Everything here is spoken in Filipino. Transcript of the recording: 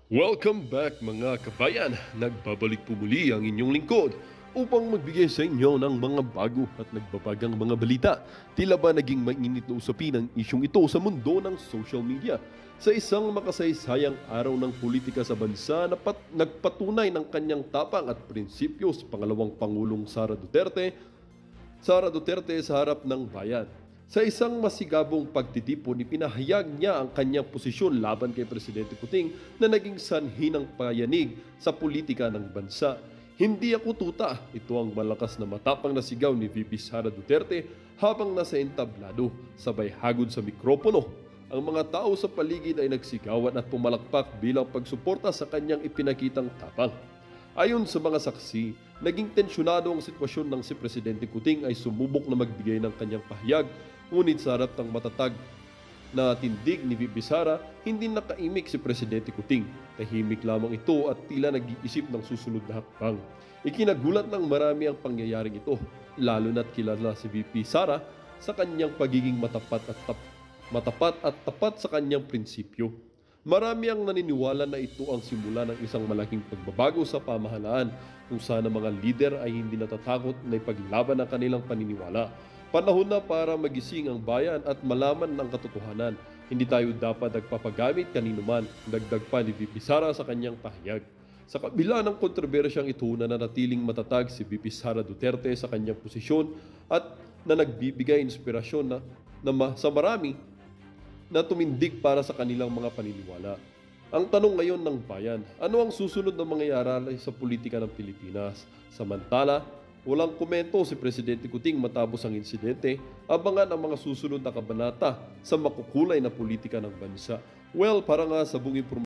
Welcome back mga kabayan! Nagbabalik po muli ang inyong lingkod upang magbigay sa inyo ng mga bago at nagbabagang mga balita. Tila ba naging mainit na usapin ang isyong ito sa mundo ng social media? Sa isang makasaysayang araw ng politika sa bansa na nagpatunay ng kanyang tapang at prinsipyo sa pangalawang Pangulong Sara Duterte sa harap ng bayan. Sa isang masigabong pagtitipon, ipinahayag niya ang kanyang posisyon laban kay Presidente Kuting na naging sanhi ng payanig sa politika ng bansa. Hindi ako tuta, ito ang malakas na matapang na sigaw ni VP Sara Duterte habang nasa entablado, sabay hagod sa mikropono. Ang mga tao sa paligid ay nagsigawan at pumalakpak bilang pagsuporta sa kanyang ipinakitang tapang. Ayon sa mga saksi, naging tensyonado ang sitwasyon ng si Presidente Kuting ay sumubok na magbigay ng kanyang pahayag, ngunit sa harap ng matatag na tindig ni VP Sara, hindi nakaimik si Presidente Kuting. Tahimik lamang ito at tila nag-iisip ng susunod na hakbang. Ikinagulat ng marami ang pangyayaring ito, lalo na't kilala si VP Sara sa kanyang pagiging matapat at tapat sa kanyang prinsipyo. Marami ang naniniwala na ito ang simula ng isang malaking pagbabago sa pamahalaan kung saan ang mga lider ay hindi natatakot na ipaglaban ang kanilang paniniwala. Panahon na para magising ang bayan at malaman ang katotohanan. Hindi tayo dapat nagpapagamit kaninuman, dagdag pa ni VP Sara sa kanyang pahayag. Sa kabila ng kontrobersyang ito, nananatiling matatag si VP Sara Duterte sa kanyang posisyon at na nagbibigay inspirasyon sa marami na tumindig para sa kanilang mga paniniwala. Ang tanong ngayon ng bayan, ano ang susunod na mangyayari sa politika ng Pilipinas? Samantala, walang komento si Presidente Kuting matapos ang insidente, abangan ang mga susunod na kabanata sa makukulay na politika ng bansa. Well, para nga sa buong